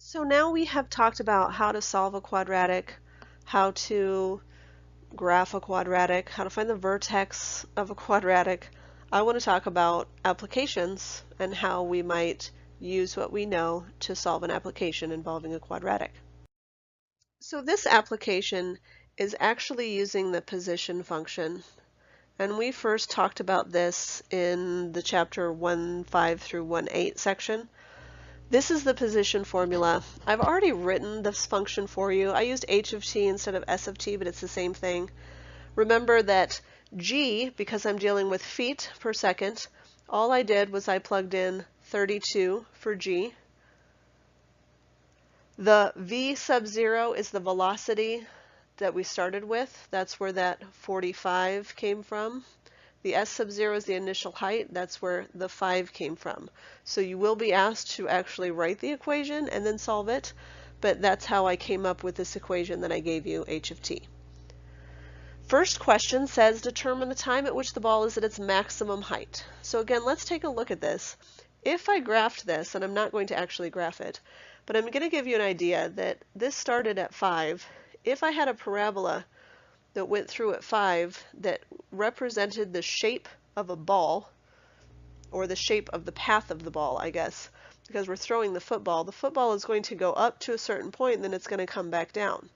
So now we have talked about how to solve a quadratic, how to graph a quadratic, how to find the vertex of a quadratic. I want to talk about applications and how we might use what we know to solve an application involving a quadratic. So this application is actually using the position function, and we first talked about this in the chapter 1.5 through 1.8 section. This is the position formula. I've already written this function for you. I used h of t instead of s of t, but it's the same thing. Remember that g, because I'm dealing with feet per second, all I did was I plugged in 32 for g. The v sub 0 is the velocity that we started with. That's where that 45 came from. The s sub 0 is the initial height. That's where the 5 came from. So you will be asked to actually write the equation and then solve it, but that's how I came up with this equation that I gave you, h of t. First question says determine the time at which the ball is at its maximum height. So again, let's take a look at this. If I graphed this, and I'm not going to actually graph it, but I'm going to give you an idea that this started at 5. If I had a parabola that went through at 5 that represented the shape of a ball, or the shape of the path of the ball, I guess, because we're throwing the football is going to go up to a certain point and then it's going to come back down.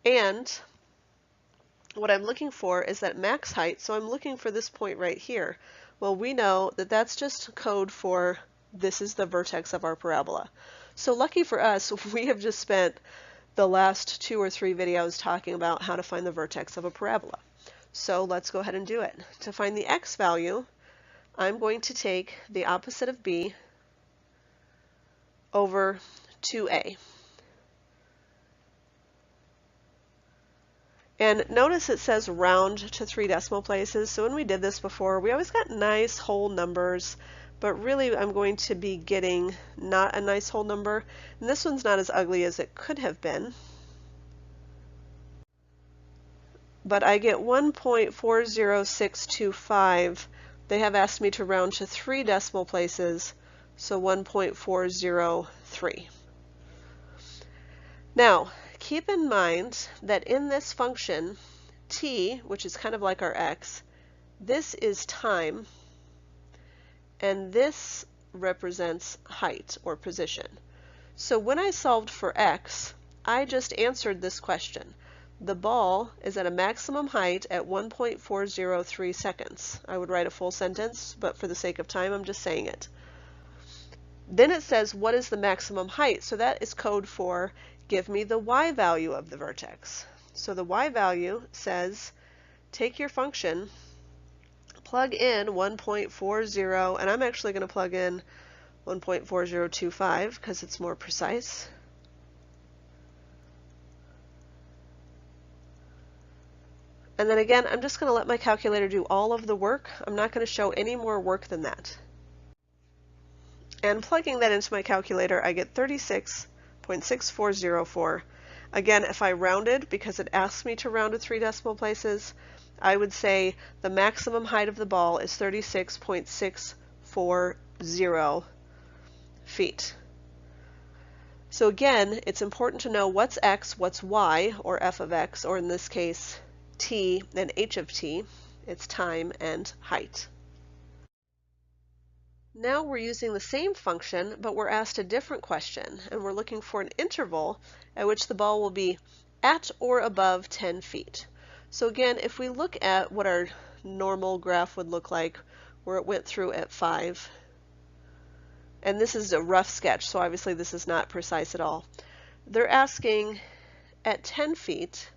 And what I'm looking for is that max height, so I'm looking for this point right here. Well, we know that that's just code for this is the vertex of our parabola. So lucky for us, we have just spent the last 2 or 3 videos talking about how to find the vertex of a parabola. So let's go ahead and do it. To find the x value, I'm going to take the opposite of b over 2a. And notice it says round to 3 decimal places. So when we did this before, we always got nice whole numbers, but really I'm going to be getting not a nice whole number. And this one's not as ugly as it could have been. But I get 1.40625. They have asked me to round to 3 decimal places, so 1.403. Now, keep in mind that in this function, t, which is kind of like our x, this is time, and this represents height or position. So when I solved for x, I just answered this question. The ball is at a maximum height at 1.403 seconds. I would write a full sentence, but for the sake of time, I'm just saying it. Then it says, what is the maximum height? So that is code for give me the y value of the vertex. So the y value says, take your function, plug in 1.40, and I'm actually going to plug in 1.4025 because it's more precise. And then again, I'm just going to let my calculator do all of the work. I'm not going to show any more work than that. And plugging that into my calculator, I get 36.6404. Again, if I rounded, because it asks me to round to 3 decimal places, I would say the maximum height of the ball is 36.640 feet. So again, it's important to know what's x, what's y, or f of x, or in this case, t and h of t. It's time and height. Now we're using the same function, but we're asked a different question, and we're looking for an interval at which the ball will be at or above 10 feet. So again, if we look at what our normal graph would look like, where it went through at 5, and this is a rough sketch, so obviously this is not precise at all. They're asking at 10 feet,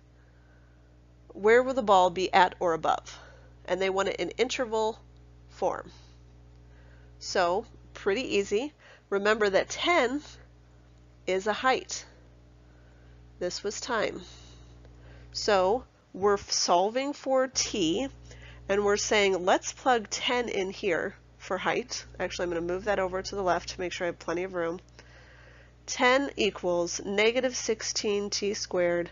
where will the ball be at or above? And they want it in interval form. So, pretty easy. Remember that 10 is a height. This was time. So, we're solving for t, and we're saying let's plug 10 in here for height. Actually, I'm going to move that over to the left to make sure I have plenty of room. 10 equals negative 16t squared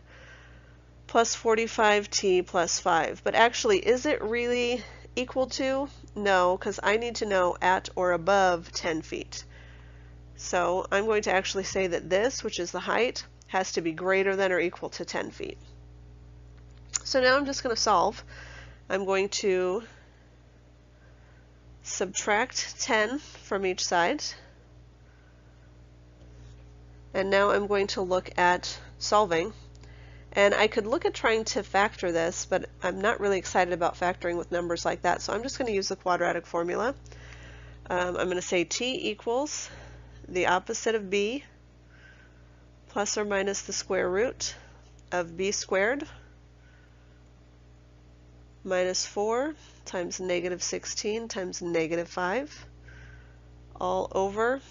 plus 45t plus 5. But actually, is it really equal to? No, because I need to know at or above 10 feet. So I'm going to actually say that this, which is the height, has to be greater than or equal to 10 feet. So now I'm just going to solve. I'm going to subtract 10 from each side. And now I'm going to look at solving. And I could look at trying to factor this, but I'm not really excited about factoring with numbers like that. So I'm just going to use the quadratic formula. I'm going to say t equals the opposite of b plus or minus the square root of b squared minus 4 times negative 16 times negative 5 all over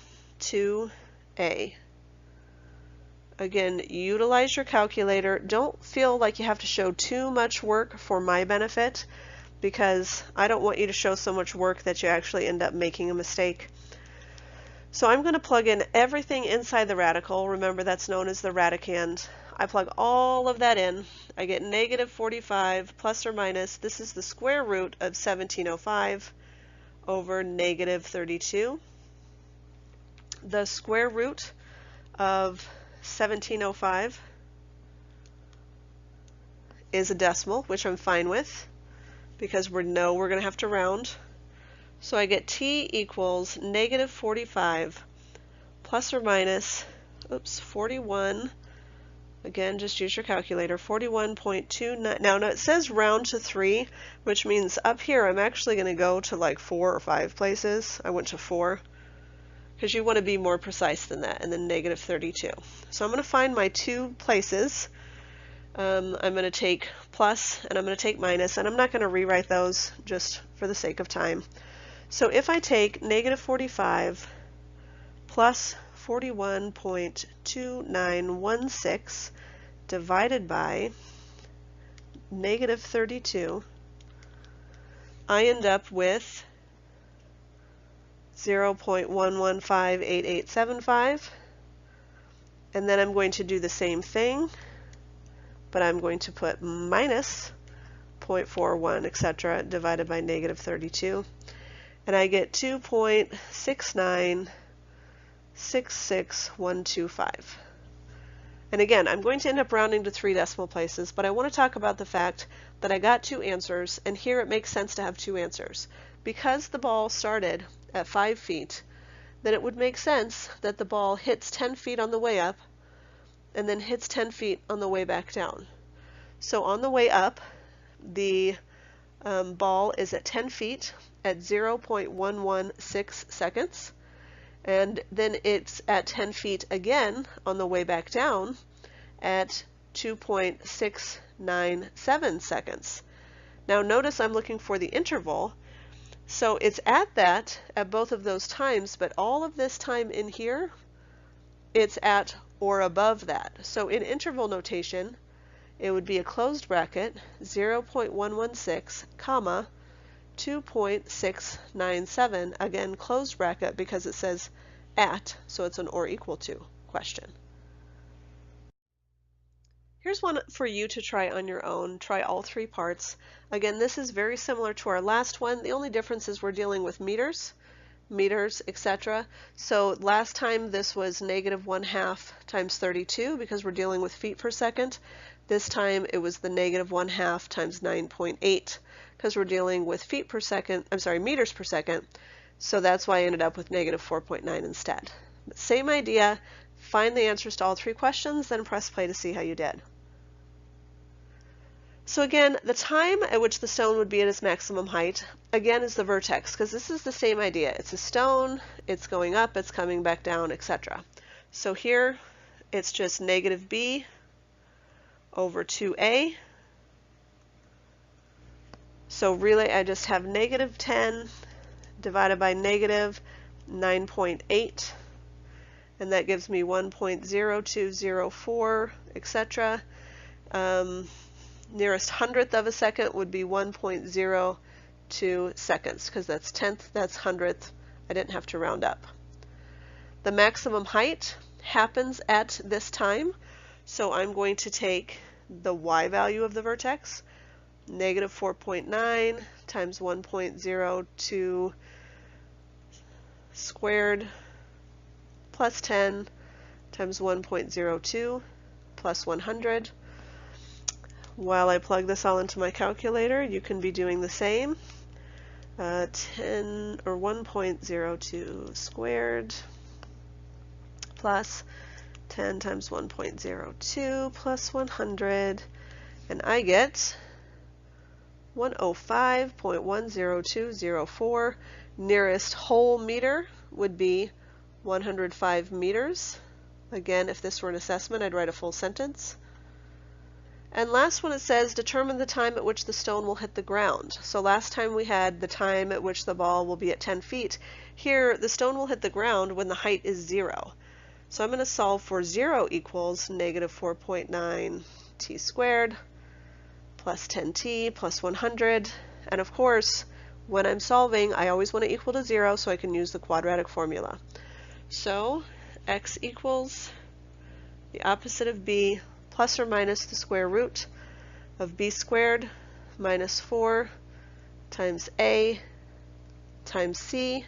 2a. Again, utilize your calculator. Don't feel like you have to show too much work for my benefit, because I don't want you to show so much work that you actually end up making a mistake. So I'm going to plug in everything inside the radical. Remember, that's known as the radicand. I plug all of that in. I get negative 45 plus or minus, this is the square root of 1705 over negative 32. The square root of 1705 is a decimal, which I'm fine with because we know we're going to have to round. So I get t equals negative 45 plus or minus, 41, again, just use your calculator, 41.29. Now it says round to 3, which means up here I'm actually going to go to like 4 or 5 places. I went to 4. Because you want to be more precise than that, and then negative 32. So I'm going to find my two places. I'm going to take plus and I'm going to take minus, and I'm not going to rewrite those just for the sake of time. So if I take negative 45 plus 41.2916 divided by negative 32, I end up with 0.1158875, and then I'm going to do the same thing, but I'm going to put minus 0.41, etc., divided by negative 32, and I get 2.6966125. And again, I'm going to end up rounding to 3 decimal places, but I want to talk about the fact that I got 2 answers, and here it makes sense to have 2 answers. Because the ball started at 5 feet, then it would make sense that the ball hits 10 feet on the way up and then hits 10 feet on the way back down. So on the way up, the ball is at 10 feet at 0.116 seconds, and then it's at 10 feet again on the way back down at 2.697 seconds. Now notice I'm looking for the interval. So it's at that at both of those times, but all of this time in here, it's at or above that. So in interval notation, it would be a closed bracket, 0.116, comma, 2.697, again closed bracket because it says at, so it's an or equal to question. Here's one for you to try on your own. Try all 3 parts. Again, this is very similar to our last one. The only difference is we're dealing with meters, etc. So last time this was negative 1/2 times 32 because we're dealing with feet per second. This time it was the negative 1/2 times 9.8 because we're dealing with feet per second, meters per second. So that's why I ended up with negative 4.9 instead. But same idea. Find the answers to all 3 questions, then press play to see how you did. So again, the time at which the stone would be at its maximum height, again, is the vertex, because this is the same idea. It's a stone, it's going up, it's coming back down, etc. So here, it's just negative b over 2a. So really, I just have negative 10 divided by negative 9.8, and that gives me 1.0204, etc. Nearest hundredth of a second would be 1.02 seconds, because that's tenth, that's hundredth. I didn't have to round up. The maximum height happens at this time, so I'm going to take the y value of the vertex, negative 4.9 times 1.02 squared plus 10 times 1.02 plus 100. While I plug this all into my calculator, you can be doing the same. 10 or 1.02 squared plus 10 times 1.02 plus 100, and I get 105.10204. Nearest whole meter would be 105 meters. Again, if this were an assessment, I'd write a full sentence. And last one, it says determine the time at which the stone will hit the ground. So last time we had the time at which the ball will be at 10 feet. Here, the stone will hit the ground when the height is 0. So I'm going to solve for 0 equals negative 4.9 t squared plus 10t plus 100. And of course, when I'm solving, I always want to equal to 0 so I can use the quadratic formula. So x equals the opposite of b plus or minus the square root of b squared minus 4 times a times c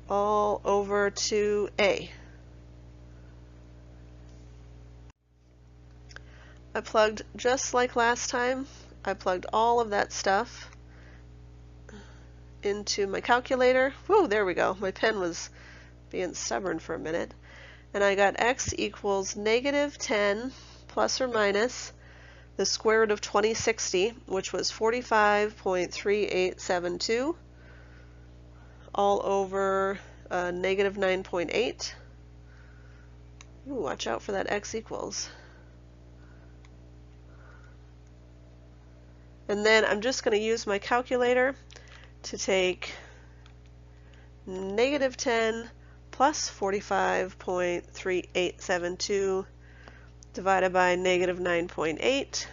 all over 2a. I plugged just like last time. I plugged all of that stuff into my calculator. Whoa, there we go. My pen was being stubborn for a minute. And I got x equals negative 10 plus or minus the square root of 2060, which was 45.3872, all over negative 9.8. Ooh, watch out for that x equals. And then I'm just going to use my calculator to take negative 10 plus 45.3872 divided by negative 9.8.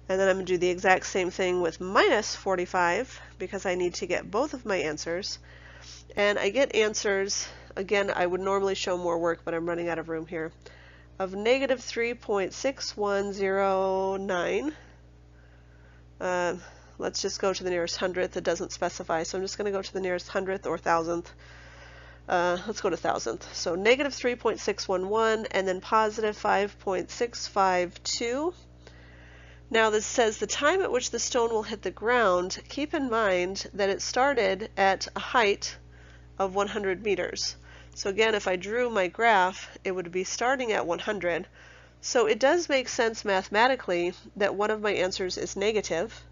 And then I'm going to do the exact same thing with minus 45 because I need to get both of my answers. And I get answers, again, I would normally show more work, but I'm running out of room here, of negative 3.6109. Let's just go to the nearest hundredth. It doesn't specify, so I'm just going to go to the nearest hundredth or thousandth. Let's go to thousandth. So negative 3.611 and then positive 5.652. Now this says the time at which the stone will hit the ground. Keep in mind that it started at a height of 100 meters. So again, if I drew my graph, it would be starting at 100. So it does make sense mathematically that one of my answers is negative.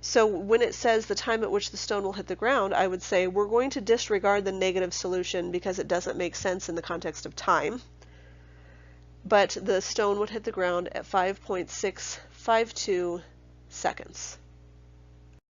So when it says the time at which the stone will hit the ground, I would say we're going to disregard the negative solution because it doesn't make sense in the context of time. But the stone would hit the ground at 5.652 seconds.